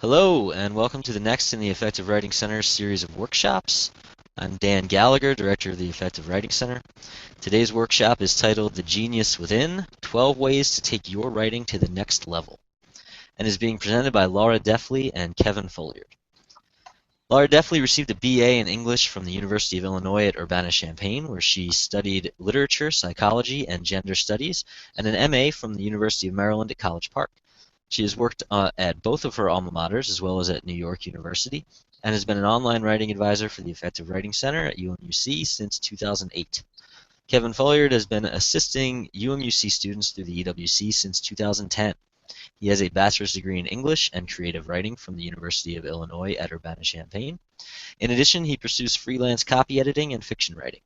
Hello, and welcome to the next in the Effective Writing Center series of workshops. I'm Dan Gallagher, Director of the Effective Writing Center. Today's workshop is titled The Genius Within, 12 Ways to Take Your Writing to the Next Level, and is being presented by Laura Deffley and Kevin Folliard. Laura Deffley received a BA in English from the University of Illinois at Urbana-Champaign, where she studied literature, psychology, and gender studies, and an MA from the University of Maryland at College Park. She has worked at both of her alma maters as well as at New York University and has been an online writing advisor for the Effective Writing Center at UMUC since 2008. Kevin Folliard has been assisting UMUC students through the EWC since 2010. He has a bachelor's degree in English and creative writing from the University of Illinois at Urbana-Champaign. In addition, he pursues freelance copy editing and fiction writing.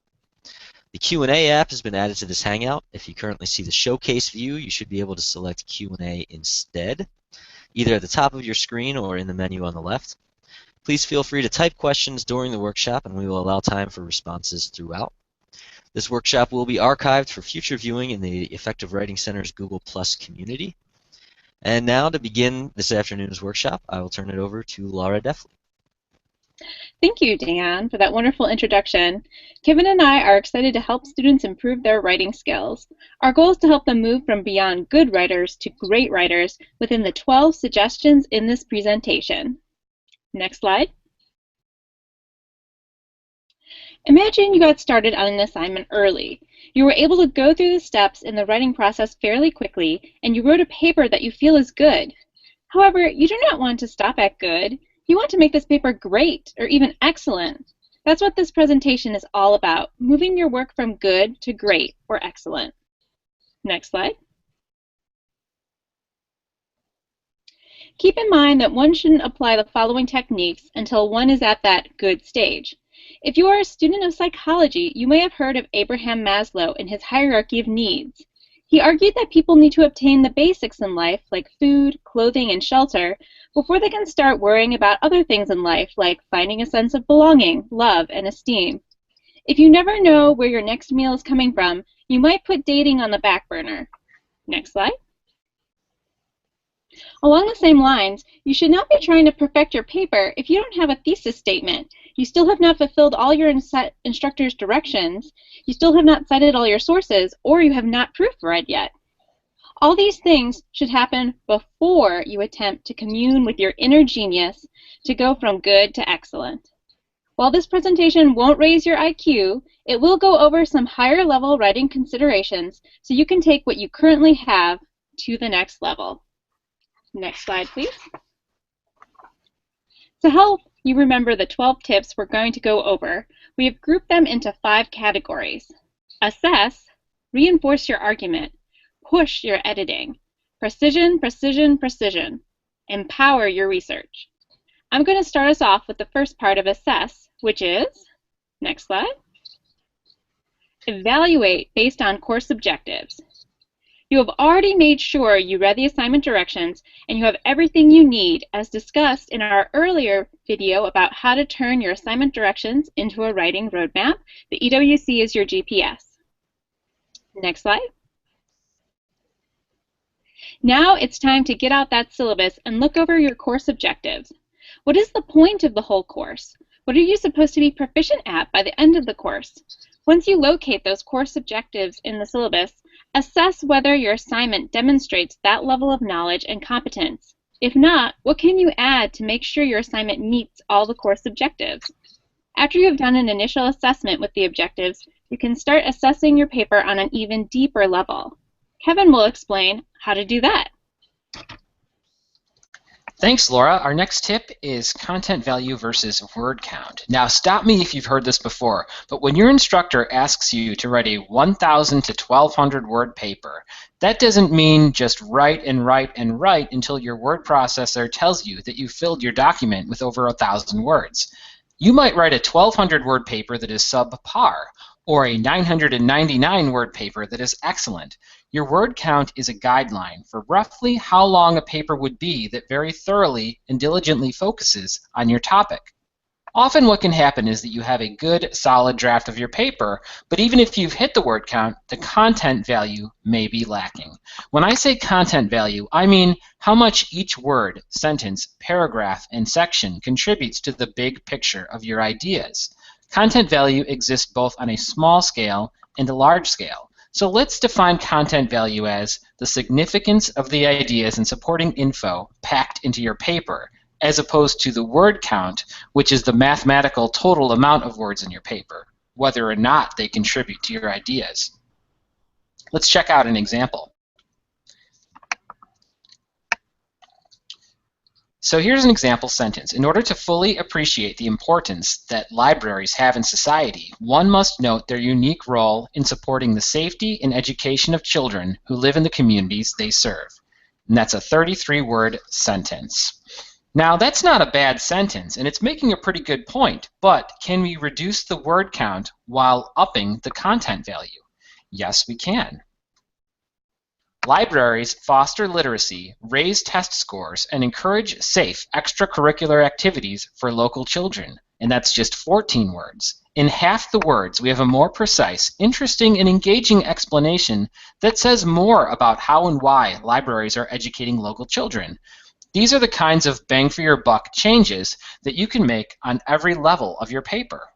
The Q&A app has been added to this Hangout. If you currently see the showcase view, you should be able to select Q&A instead, either at the top of your screen or in the menu on the left. Please feel free to type questions during the workshop, and we will allow time for responses throughout. This workshop will be archived for future viewing in the Effective Writing Center's Google Plus community. And now, to begin this afternoon's workshop, I will turn it over to Laura Deffley. Thank you, Dan, for that wonderful introduction. Kevin and I are excited to help students improve their writing skills. Our goal is to help them move from beyond good writers to great writers within the 12 suggestions in this presentation. Next slide. Imagine you got started on an assignment early. You were able to go through the steps in the writing process fairly quickly, and you wrote a paper that you feel is good. However, you do not want to stop at good. You want to make this paper great or even excellent. That's what this presentation is all about, moving your work from good to great or excellent. Next slide. Keep in mind that one shouldn't apply the following techniques until one is at that good stage. If you are a student of psychology, you may have heard of Abraham Maslow and his hierarchy of needs. He argued that people need to obtain the basics in life, like food, clothing, and shelter, before they can start worrying about other things in life, like finding a sense of belonging, love, and esteem. If you never know where your next meal is coming from, you might put dating on the back burner. Next slide. Along the same lines, you should not be trying to perfect your paper if you don't have a thesis statement. You still have not fulfilled all your instructor's directions, you still have not cited all your sources, or you have not proofread yet. All these things should happen before you attempt to commune with your inner genius to go from good to excellent. While this presentation won't raise your IQ, it will go over some higher level writing considerations so you can take what you currently have to the next level. Next slide, please. To help you remember the 12 tips we're going to go over, we have grouped them into 5 categories. Assess, reinforce your argument, push your editing, precision, precision, precision, empower your research. I'm going to start us off with the first part of assess, which is, next slide, evaluate based on course objectives. You have already made sure you read the assignment directions and you have everything you need, as discussed in our earlier video about how to turn your assignment directions into a writing roadmap. The EWC is your GPS. Next slide. Now it's time to get out that syllabus and look over your course objectives. What is the point of the whole course? What are you supposed to be proficient at by the end of the course? Once you locate those course objectives in the syllabus, assess whether your assignment demonstrates that level of knowledge and competence. If not, what can you add to make sure your assignment meets all the course objectives? After you have done an initial assessment with the objectives, you can start assessing your paper on an even deeper level. Kevin will explain how to do that. Thanks, Laura. Our next tip is content value versus word count. Now, stop me if you've heard this before, but when your instructor asks you to write a 1,000 to 1,200 word paper, that doesn't mean just write and write and write until your word processor tells you that you filled your document with over 1,000 words. You might write a 1,200 word paper that is subpar, or a 999 word paper that is excellent. Your word count is a guideline for roughly how long a paper would be that very thoroughly and diligently focuses on your topic. Often what can happen is that you have a good, solid draft of your paper, but even if you've hit the word count, the content value may be lacking. When I say content value, I mean how much each word, sentence, paragraph, and section contributes to the big picture of your ideas. Content value exists both on a small scale and a large scale. So let's define content value as the significance of the ideas and supporting info packed into your paper, as opposed to the word count, which is the mathematical total amount of words in your paper, whether or not they contribute to your ideas. Let's check out an example. So here's an example sentence. In order to fully appreciate the importance that libraries have in society, one must note their unique role in supporting the safety and education of children who live in the communities they serve. And that's a 33-word sentence. Now, that's not a bad sentence, and it's making a pretty good point, but can we reduce the word count while upping the content value? Yes, we can. Libraries foster literacy, raise test scores, and encourage safe extracurricular activities for local children, and that's just 14 words. In half the words, we have a more precise, interesting, and engaging explanation that says more about how and why libraries are educating local children. These are the kinds of bang for your buck changes that you can make on every level of your paper.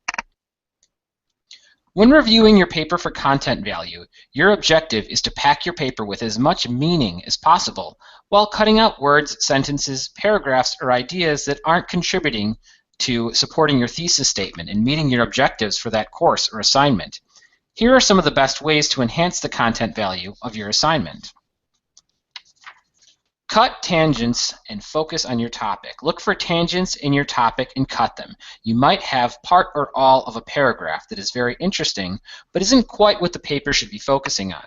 When reviewing your paper for content value, your objective is to pack your paper with as much meaning as possible while cutting out words, sentences, paragraphs, or ideas that aren't contributing to supporting your thesis statement and meeting your objectives for that course or assignment. Here are some of the best ways to enhance the content value of your assignment. Cut tangents and focus on your topic. Look for tangents in your topic and cut them. You might have part or all of a paragraph that is very interesting, but isn't quite what the paper should be focusing on.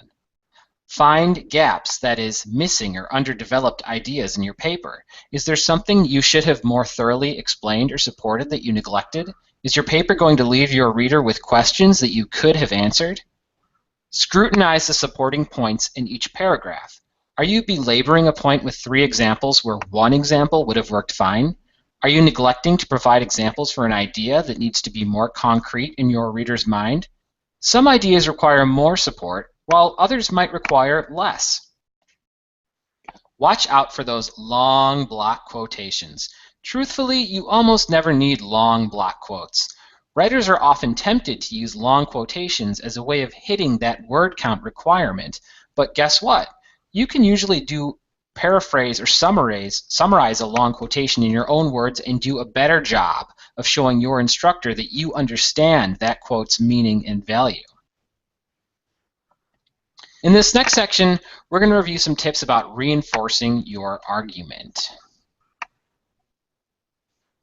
Find gaps, that is, missing or underdeveloped ideas in your paper. Is there something you should have more thoroughly explained or supported that you neglected? Is your paper going to leave your reader with questions that you could have answered? Scrutinize the supporting points in each paragraph. Are you belaboring a point with 3 examples where 1 example would have worked fine? Are you neglecting to provide examples for an idea that needs to be more concrete in your reader's mind? Some ideas require more support, while others might require less. Watch out for those long block quotations. Truthfully, you almost never need long block quotes. Writers are often tempted to use long quotations as a way of hitting that word count requirement, but guess what? You can usually paraphrase or summarize a long quotation in your own words and do a better job of showing your instructor that you understand that quote's meaning and value. In this next section, we're going to review some tips about reinforcing your argument.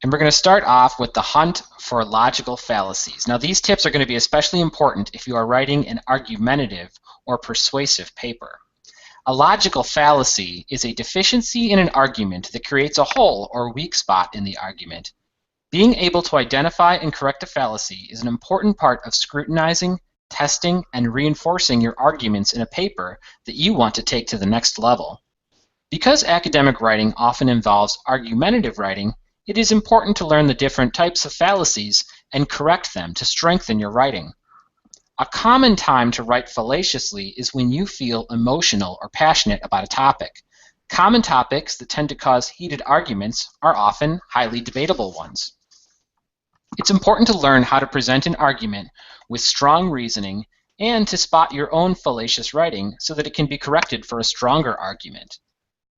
And we're going to start off with the hunt for logical fallacies. Now, these tips are going to be especially important if you are writing an argumentative or persuasive paper. A logical fallacy is a deficiency in an argument that creates a hole or weak spot in the argument. Being able to identify and correct a fallacy is an important part of scrutinizing, testing, and reinforcing your arguments in a paper that you want to take to the next level. Because academic writing often involves argumentative writing, it is important to learn the different types of fallacies and correct them to strengthen your writing. A common time to write fallaciously is when you feel emotional or passionate about a topic. Common topics that tend to cause heated arguments are often highly debatable ones. It's important to learn how to present an argument with strong reasoning and to spot your own fallacious writing so that it can be corrected for a stronger argument.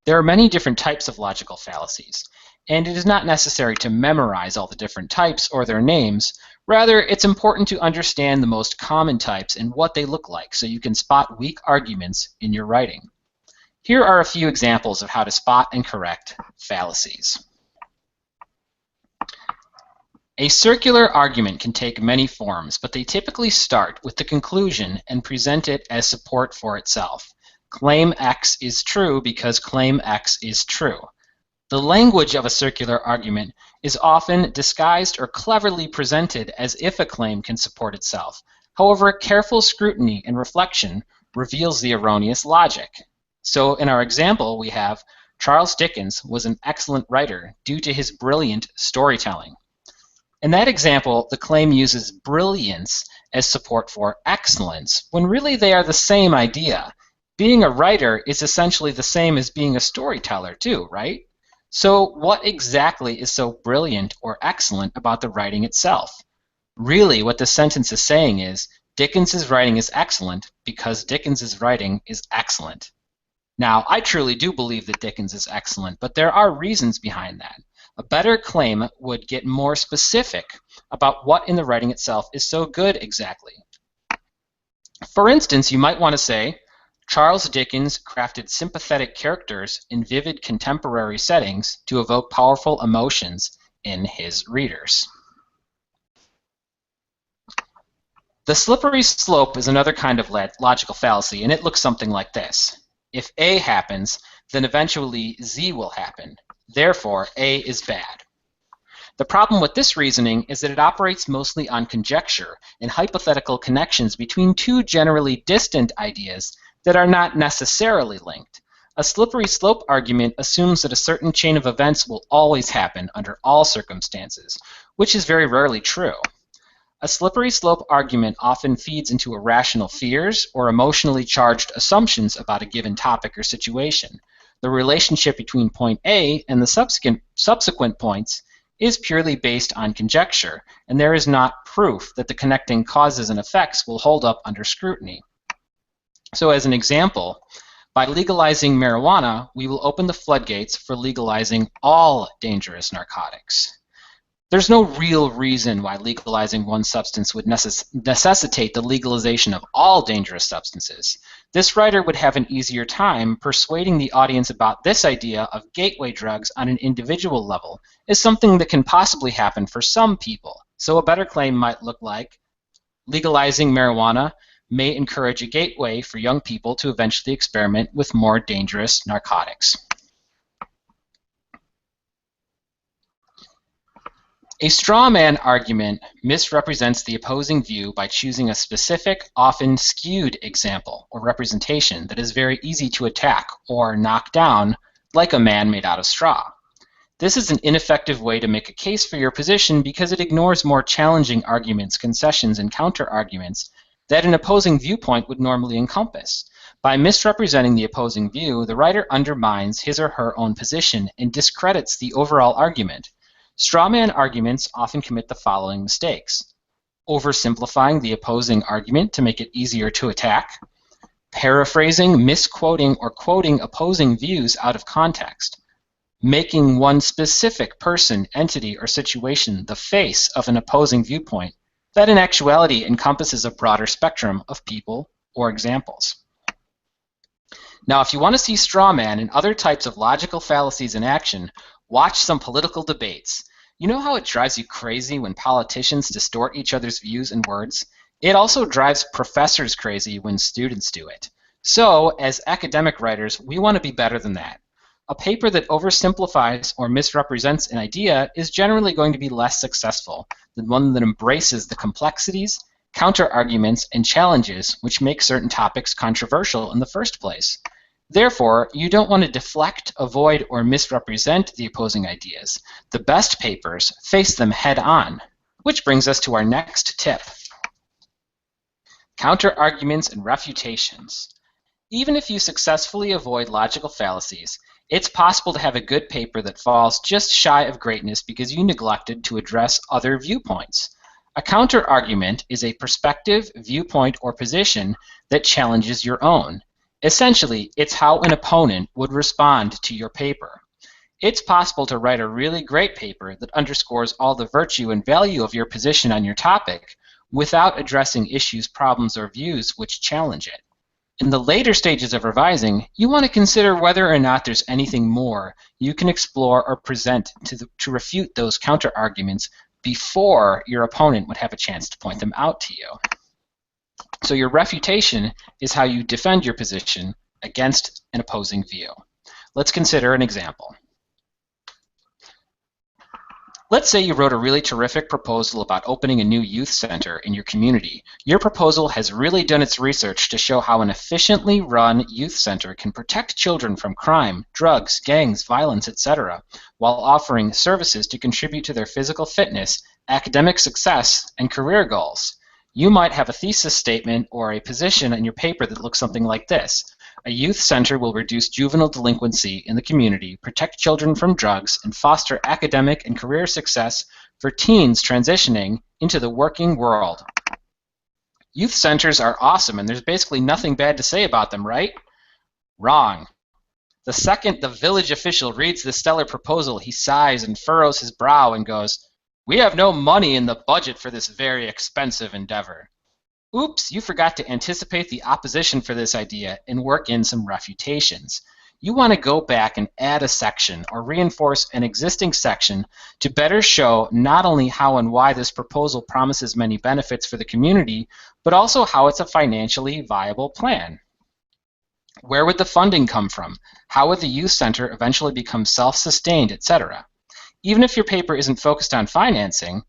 There are many different types of logical fallacies, and it is not necessary to memorize all the different types or their names. Rather, it's important to understand the most common types and what they look like so you can spot weak arguments in your writing. Here are a few examples of how to spot and correct fallacies. A circular argument can take many forms, but they typically start with the conclusion and present it as support for itself. Claim X is true because claim X is true. The language of a circular argument is often disguised or cleverly presented as if a claim can support itself. However, careful scrutiny and reflection reveals the erroneous logic. So in our example, we have Charles Dickens was an excellent writer due to his brilliant storytelling. In that example, the claim uses brilliance as support for excellence, when really they are the same idea. Being a writer is essentially the same as being a storyteller too, right? So what exactly is so brilliant or excellent about the writing itself? Really, what the sentence is saying is, Dickens's writing is excellent because Dickens's writing is excellent. Now, I truly do believe that Dickens is excellent, but there are reasons behind that. A better claim would get more specific about what in the writing itself is so good exactly. For instance, you might want to say, Charles Dickens crafted sympathetic characters in vivid contemporary settings to evoke powerful emotions in his readers. The slippery slope is another kind of logical fallacy, and it looks something like this. If A happens, then eventually Z will happen. Therefore, A is bad. The problem with this reasoning is that it operates mostly on conjecture and hypothetical connections between two generally distant ideas that are not necessarily linked. A slippery slope argument assumes that a certain chain of events will always happen under all circumstances, which is very rarely true. A slippery slope argument often feeds into irrational fears or emotionally charged assumptions about a given topic or situation. The relationship between point A and the subsequent points is purely based on conjecture, and there is not proof that the connecting causes and effects will hold up under scrutiny. So as an example, by legalizing marijuana, we will open the floodgates for legalizing all dangerous narcotics. There's no real reason why legalizing one substance would necessitate the legalization of all dangerous substances. This writer would have an easier time persuading the audience about this idea of gateway drugs on an individual level is something that can possibly happen for some people. So a better claim might look like, legalizing marijuana may encourage a gateway for young people to eventually experiment with more dangerous narcotics. A straw man argument misrepresents the opposing view by choosing a specific, often skewed example or representation that is very easy to attack or knock down, like a man made out of straw. This is an ineffective way to make a case for your position because it ignores more challenging arguments, concessions, and counter-arguments that an opposing viewpoint would normally encompass. By misrepresenting the opposing view, the writer undermines his or her own position and discredits the overall argument. Strawman arguments often commit the following mistakes: oversimplifying the opposing argument to make it easier to attack, paraphrasing, misquoting, or quoting opposing views out of context, making one specific person, entity, or situation the face of an opposing viewpoint that in actuality encompasses a broader spectrum of people or examples. Now, if you want to see strawman and other types of logical fallacies in action, watch some political debates. You know how it drives you crazy when politicians distort each other's views and words? It also drives professors crazy when students do it. So, as academic writers, we want to be better than that. A paper that oversimplifies or misrepresents an idea is generally going to be less successful than one that embraces the complexities, counter-arguments, and challenges which make certain topics controversial in the first place. Therefore, you don't want to deflect, avoid, or misrepresent the opposing ideas. The best papers face them head-on, which brings us to our next tip. Counter-arguments and refutations. Even if you successfully avoid logical fallacies, it's possible to have a good paper that falls just shy of greatness because you neglected to address other viewpoints. A counter-argument is a perspective, viewpoint, or position that challenges your own. Essentially, it's how an opponent would respond to your paper. It's possible to write a really great paper that underscores all the virtue and value of your position on your topic without addressing issues, problems, or views which challenge it. In the later stages of revising, you want to consider whether or not there's anything more you can explore or present to refute those counter-arguments before your opponent would have a chance to point them out to you. So your refutation is how you defend your position against an opposing view. Let's consider an example. Let's say you wrote a really terrific proposal about opening a new youth center in your community. Your proposal has really done its research to show how an efficiently run youth center can protect children from crime, drugs, gangs, violence, etc., while offering services to contribute to their physical fitness, academic success, and career goals. You might have a thesis statement or a position in your paper that looks something like this. A youth center will reduce juvenile delinquency in the community, protect children from drugs, and foster academic and career success for teens transitioning into the working world. Youth centers are awesome, and there's basically nothing bad to say about them, right? Wrong. The second the village official reads the stellar proposal, he sighs and furrows his brow and goes, "We have no money in the budget for this very expensive endeavor." Oops, you forgot to anticipate the opposition for this idea and work in some refutations. You want to go back and add a section or reinforce an existing section to better show not only how and why this proposal promises many benefits for the community, but also how it's a financially viable plan. Where would the funding come from? How would the youth center eventually become self-sustained, etc.? Even if your paper isn't focused on financing,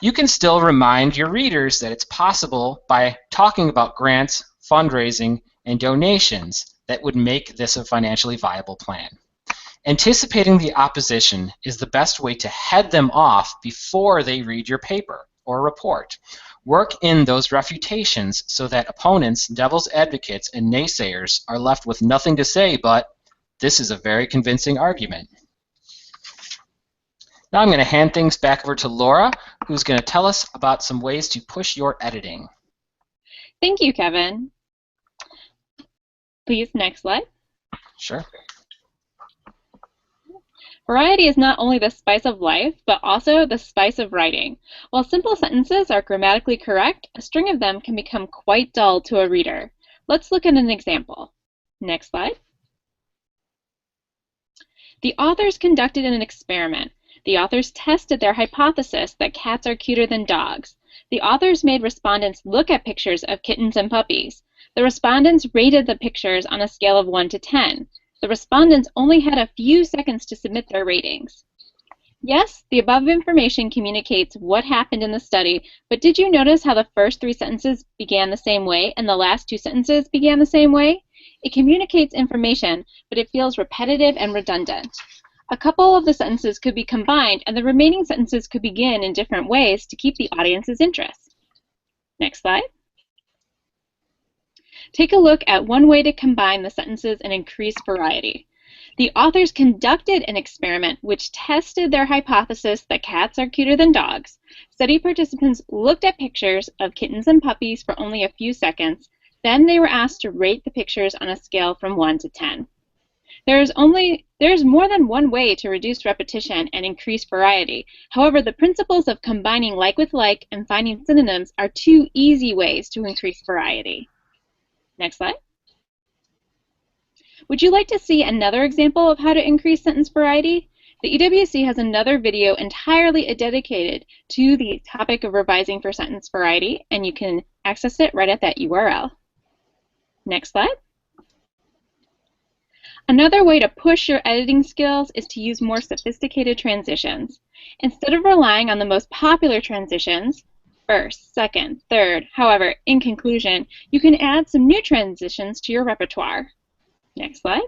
you can still remind your readers that it's possible by talking about grants, fundraising, and donations that would make this a financially viable plan. Anticipating the opposition is the best way to head them off before they read your paper or report. Work in those refutations so that opponents, devil's advocates, and naysayers are left with nothing to say but, "This is a very convincing argument." Now I'm going to hand things back over to Laura, who's going to tell us about some ways to push your editing. Thank you, Kevin. Please, next slide. Sure. Variety is not only the spice of life, but also the spice of writing. While simple sentences are grammatically correct, a string of them can become quite dull to a reader. Let's look at an example. Next slide. The authors conducted an experiment. The authors tested their hypothesis that cats are cuter than dogs. The authors made respondents look at pictures of kittens and puppies. The respondents rated the pictures on a scale of 1 to 10. The respondents only had a few seconds to submit their ratings. Yes, the above information communicates what happened in the study, but did you notice how the first 3 sentences began the same way and the last 2 sentences began the same way? It communicates information, but it feels repetitive and redundant. A couple of the sentences could be combined, and the remaining sentences could begin in different ways to keep the audience's interest. Next slide. Take a look at one way to combine the sentences and increase variety. The authors conducted an experiment which tested their hypothesis that cats are cuter than dogs. Study participants looked at pictures of kittens and puppies for only a few seconds. Then they were asked to rate the pictures on a scale from 1 to 10. There's more than one way to reduce repetition and increase variety. However, the principles of combining like with like and finding synonyms are 2 easy ways to increase variety. Next slide. Would you like to see another example of how to increase sentence variety? The EWC has another video entirely dedicated to the topic of revising for sentence variety, and you can access it right at that URL. Next slide. Another way to push your editing skills is to use more sophisticated transitions. Instead of relying on the most popular transitions, first, second, third, however, in conclusion, you can add some new transitions to your repertoire. Next slide.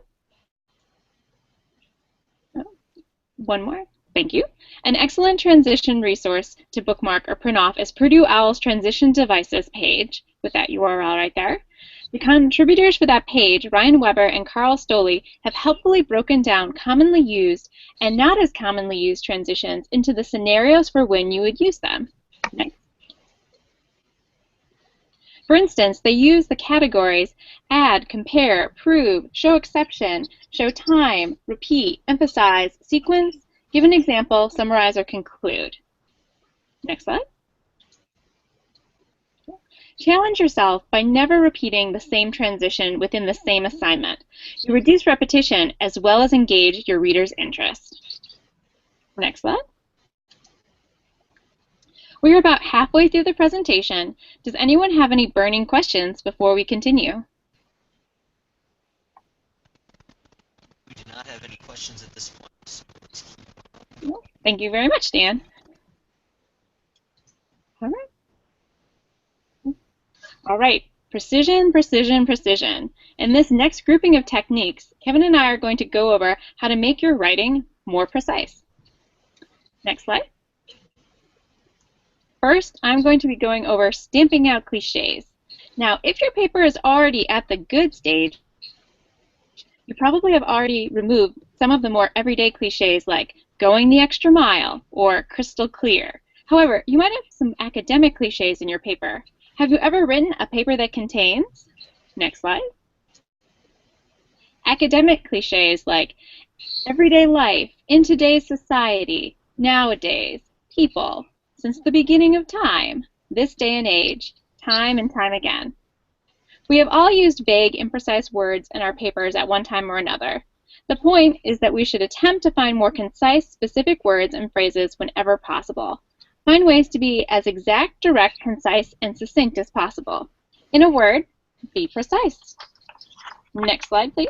One more. Thank you. An excellent transition resource to bookmark or print off is Purdue OWL's Transition Devices page, with that URL right there. The contributors for that page, Ryan Weber and Carl Stoley, have helpfully broken down commonly used and not as commonly used transitions into the scenarios for when you would use them. Next. For instance, they use the categories add, compare, prove, show exception, show time, repeat, emphasize, sequence, give an example, summarize, or conclude. Next slide. Challenge yourself by never repeating the same transition within the same assignment. You reduce repetition as well as engage your reader's interest. Next slide. We are about halfway through the presentation. Does anyone have any burning questions before we continue? We do not have any questions at this point. So let's keep on. Thank you very much, Dan. All right. All right. Precision, precision, precision. In this next grouping of techniques, Kevin and I are going to go over how to make your writing more precise. Next slide. First, I'm going to be going over stamping out cliches. Now, if your paper is already at the good stage, you probably have already removed some of the more everyday cliches like going the extra mile or crystal clear. However, you might have some academic cliches in your paper. Have you ever written a paper that contains? Next slide. Academic cliches like everyday life, in today's society, nowadays, people, since the beginning of time, this day and age, time and time again. We have all used vague, imprecise words in our papers at one time or another. The point is that we should attempt to find more concise, specific words and phrases whenever possible. Find ways to be as exact, direct, concise, and succinct as possible. In a word, be precise. Next slide, please.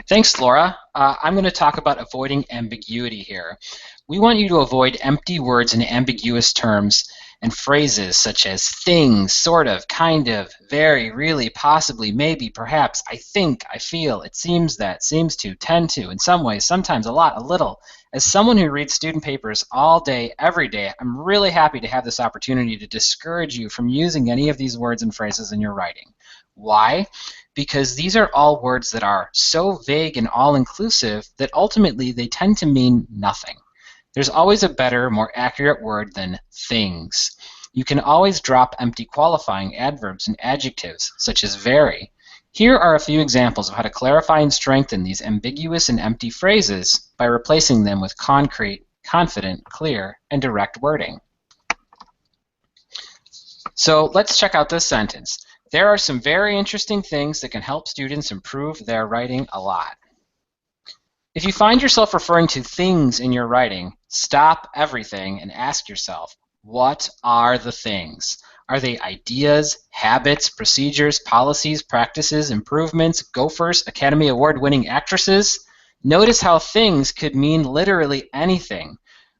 Thanks, Laura. I'm going to talk about avoiding ambiguity here. We want you to avoid empty words and ambiguous terms and phrases such as things, sort of, kind of, very, really, possibly, maybe, perhaps, I think, I feel, it seems that, seems to, tend to, in some ways, sometimes a lot, a little. As someone who reads student papers all day, every day, I'm really happy to have this opportunity to discourage you from using any of these words and phrases in your writing. Why? Because these are all words that are so vague and all-inclusive that ultimately they tend to mean nothing. There's always a better, more accurate word than things. You can always drop empty qualifying adverbs and adjectives, such as very. Here are a few examples of how to clarify and strengthen these ambiguous and empty phrases by replacing them with concrete, confident, clear, and direct wording. So let's check out this sentence. There are some very interesting things that can help students improve their writing a lot. If you find yourself referring to things in your writing, stop everything and ask yourself, what are the things? Are they ideas, habits, procedures, policies, practices, improvements, gophers, Academy Award-winning actresses? Notice how things could mean literally anything.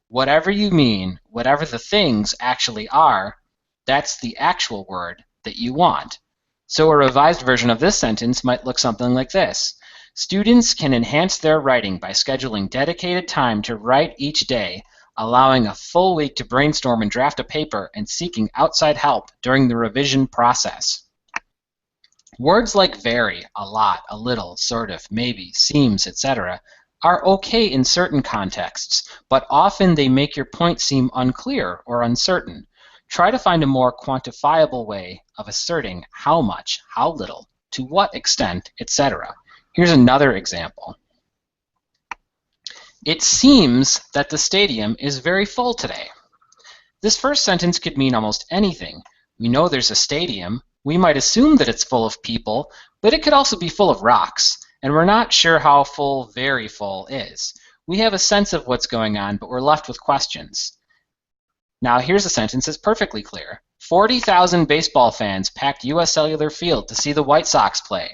Whatever you mean, whatever the things actually are, that's the actual word that you want. So a revised version of this sentence might look something like this. Students can enhance their writing by scheduling dedicated time to write each day, allowing a full week to brainstorm and draft a paper, and seeking outside help during the revision process. Words like very, a lot, a little, sort of, maybe, seems, etc. are okay in certain contexts, but often they make your point seem unclear or uncertain. Try to find a more quantifiable way of asserting how much, how little, to what extent, etc. Here's another example. It seems that the stadium is very full today. This first sentence could mean almost anything. We know there's a stadium. We might assume that it's full of people, but it could also be full of rocks, and we're not sure how full very full is. We have a sense of what's going on, but we're left with questions. Now here's a sentence that's perfectly clear. 40,000 baseball fans packed U.S. Cellular Field to see the White Sox play.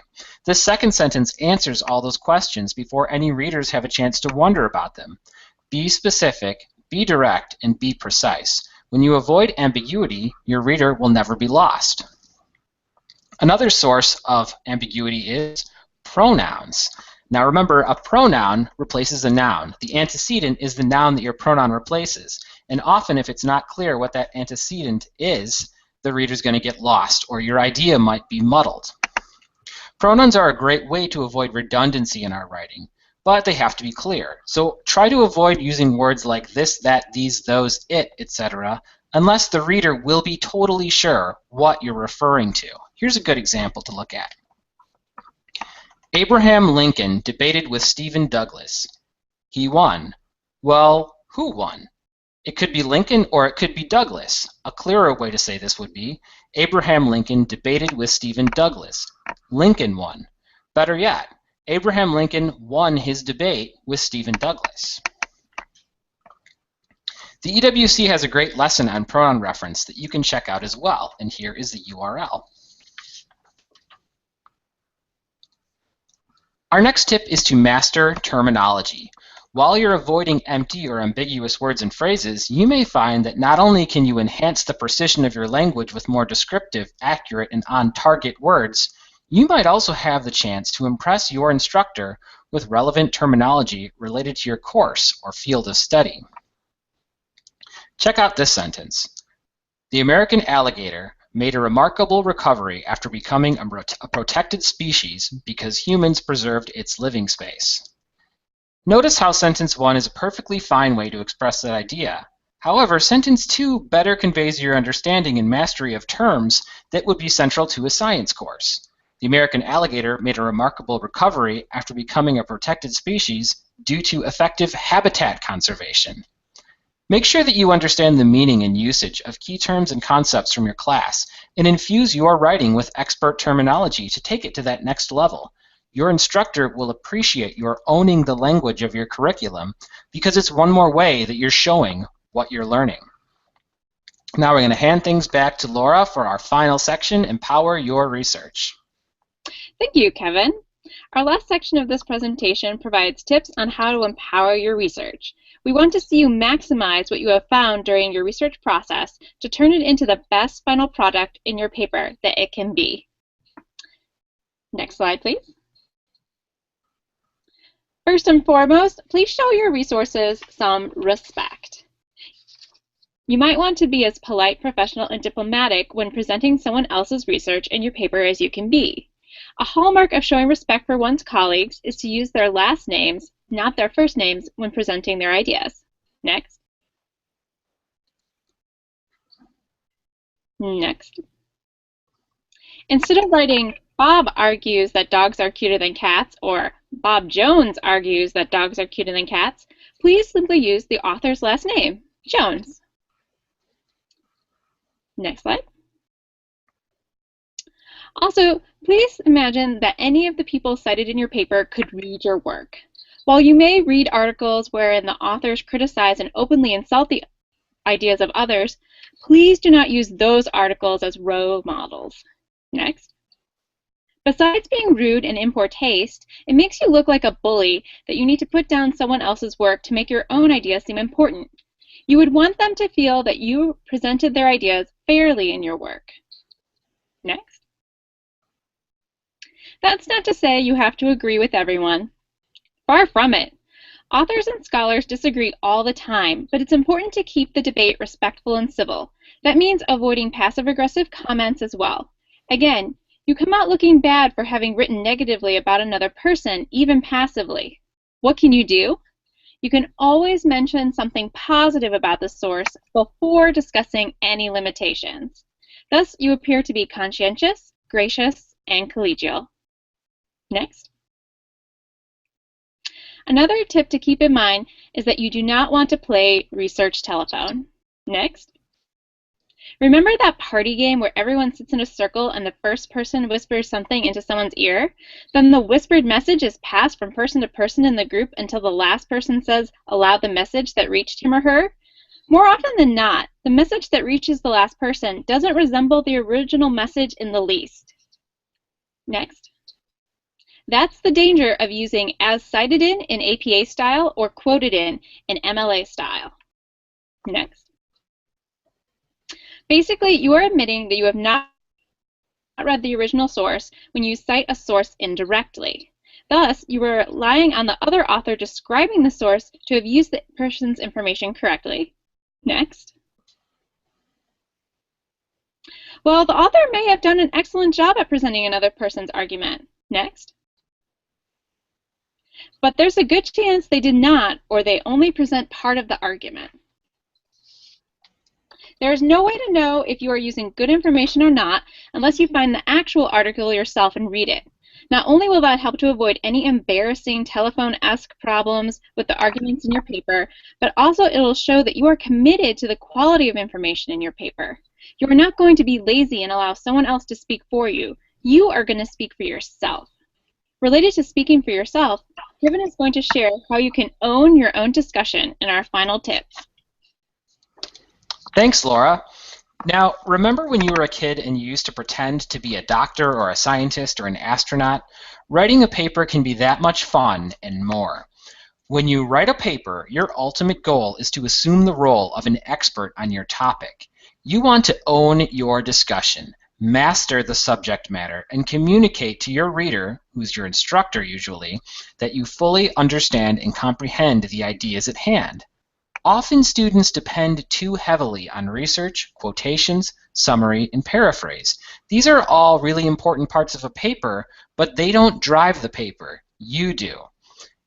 This second sentence answers all those questions before any readers have a chance to wonder about them. Be specific, be direct, and be precise. When you avoid ambiguity, your reader will never be lost. Another source of ambiguity is pronouns. Now remember, a pronoun replaces a noun. The antecedent is the noun that your pronoun replaces. And often, if it's not clear what that antecedent is, the reader's going to get lost, or your idea might be muddled. Pronouns are a great way to avoid redundancy in our writing, but they have to be clear. So try to avoid using words like this, that, these, those, it, etc., unless the reader will be totally sure what you're referring to. Here's a good example to look at. Abraham Lincoln debated with Stephen Douglas. He won. Well, who won? It could be Lincoln or it could be Douglas. A clearer way to say this would be, Abraham Lincoln debated with Stephen Douglas. Lincoln won. Better yet, Abraham Lincoln won his debate with Stephen Douglas. The EWC has a great lesson on pronoun reference that you can check out as well, and here is the URL. Our next tip is to master terminology. While you're avoiding empty or ambiguous words and phrases, you may find that not only can you enhance the precision of your language with more descriptive, accurate, and on-target words, you might also have the chance to impress your instructor with relevant terminology related to your course or field of study. Check out this sentence. The American alligator made a remarkable recovery after becoming a protected species because humans preserved its living space. Notice how sentence 1 is a perfectly fine way to express that idea. However, sentence 2 better conveys your understanding and mastery of terms that would be central to a science course. The American alligator made a remarkable recovery after becoming a protected species due to effective habitat conservation. Make sure that you understand the meaning and usage of key terms and concepts from your class, and infuse your writing with expert terminology to take it to that next level. Your instructor will appreciate your owning the language of your curriculum because it's one more way that you're showing what you're learning. Now we're going to hand things back to Laura for our final section, Empower Your Research. Thank you, Kevin. Our last section of this presentation provides tips on how to empower your research. We want to see you maximize what you have found during your research process to turn it into the best final product in your paper that it can be. Next slide, please. First and foremost, please show your resources some respect. You might want to be as polite, professional, and diplomatic when presenting someone else's research in your paper as you can be. A hallmark of showing respect for one's colleagues is to use their last names, not their first names, when presenting their ideas. Next. Next. Instead of writing, Bob argues that dogs are cuter than cats, or Bob Jones argues that dogs are cuter than cats, please simply use the author's last name, Jones. Next slide. Also, please imagine that any of the people cited in your paper could read your work. While you may read articles wherein the authors criticize and openly insult the ideas of others, please do not use those articles as role models. Next. Besides being rude and in poor taste, it makes you look like a bully that you need to put down someone else's work to make your own ideas seem important. You would want them to feel that you presented their ideas fairly in your work. Next. That's not to say you have to agree with everyone. Far from it. Authors and scholars disagree all the time, but it's important to keep the debate respectful and civil. That means avoiding passive-aggressive comments as well. Again, you come out looking bad for having written negatively about another person, even passively. What can you do? You can always mention something positive about the source before discussing any limitations. Thus, you appear to be conscientious, gracious, and collegial. Next. Another tip to keep in mind is that you do not want to play research telephone. Next. Remember that party game where everyone sits in a circle and the first person whispers something into someone's ear? Then the whispered message is passed from person to person in the group until the last person says aloud the message that reached him or her? More often than not, the message that reaches the last person doesn't resemble the original message in the least. Next. That's the danger of using as cited in APA style or quoted in MLA style. Next. Basically, you are admitting that you have not read the original source when you cite a source indirectly. Thus, you are relying on the other author describing the source to have used the person's information correctly. Next. Well, the author may have done an excellent job at presenting another person's argument. Next. But there's a good chance they did not, or they only present part of the argument. There is no way to know if you are using good information or not unless you find the actual article yourself and read it. Not only will that help to avoid any embarrassing telephone-esque problems with the arguments in your paper, but also it will show that you are committed to the quality of information in your paper. You are not going to be lazy and allow someone else to speak for you. You are going to speak for yourself. Related to speaking for yourself, Kevin is going to share how you can own your own discussion in our final tips. Thanks, Laura. Now, remember when you were a kid and you used to pretend to be a doctor or a scientist or an astronaut? Writing a paper can be that much fun and more. When you write a paper, your ultimate goal is to assume the role of an expert on your topic. You want to own your discussion, master the subject matter, and communicate to your reader, who's your instructor usually, that you fully understand and comprehend the ideas at hand. Often students depend too heavily on research, quotations, summary, and paraphrase. These are all really important parts of a paper, but they don't drive the paper. You do.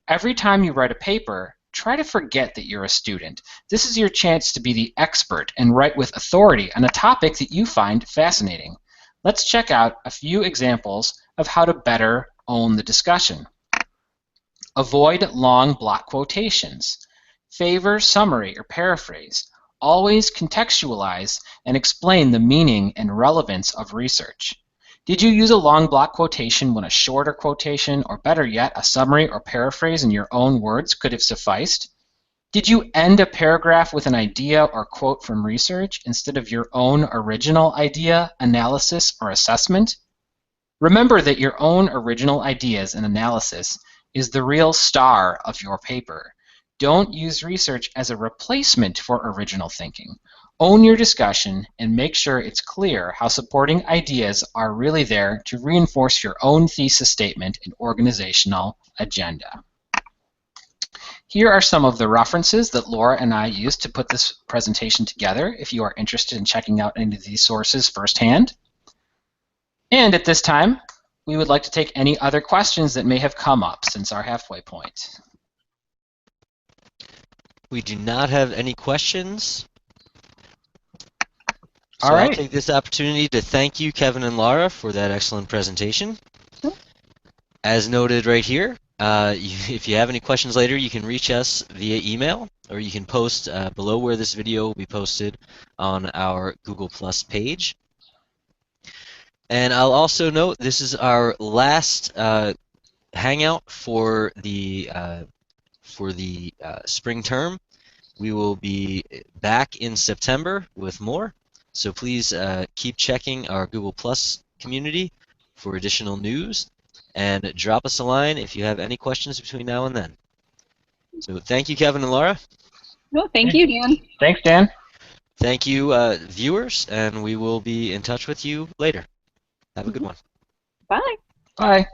Every time you write a paper, try to forget that you're a student. This is your chance to be the expert and write with authority on a topic that you find fascinating. Let's check out a few examples of how to better own the discussion. Avoid long block quotations. Favor summary or paraphrase. Always contextualize and explain the meaning and relevance of research. Did you use a long block quotation when a shorter quotation, or better yet, a summary or paraphrase in your own words could have sufficed? Did you end a paragraph with an idea or quote from research instead of your own original idea, analysis, or assessment? Remember that your own original ideas and analysis is the real star of your paper. Don't use research as a replacement for original thinking. Own your discussion and make sure it's clear how supporting ideas are really there to reinforce your own thesis statement and organizational agenda. Here are some of the references that Laura and I used to put this presentation together if you are interested in checking out any of these sources firsthand. And at this time, we would like to take any other questions that may have come up since our halfway point. We do not have any questions. So All right. I'll take this opportunity to thank you, Kevin and Laura, for that excellent presentation. As noted right here, if you have any questions later, you can reach us via email, or you can post below where this video will be posted on our Google Plus page. And I'll also note this is our last hangout for the spring term. We will be back in September with more, so please keep checking our Google Plus community for additional news, and drop us a line if you have any questions between now and then. So thank you, Kevin and Laura. No, thank you, Dan. Thanks, Dan. Thank you, viewers, and we will be in touch with you later. Have a good one. Bye. Bye.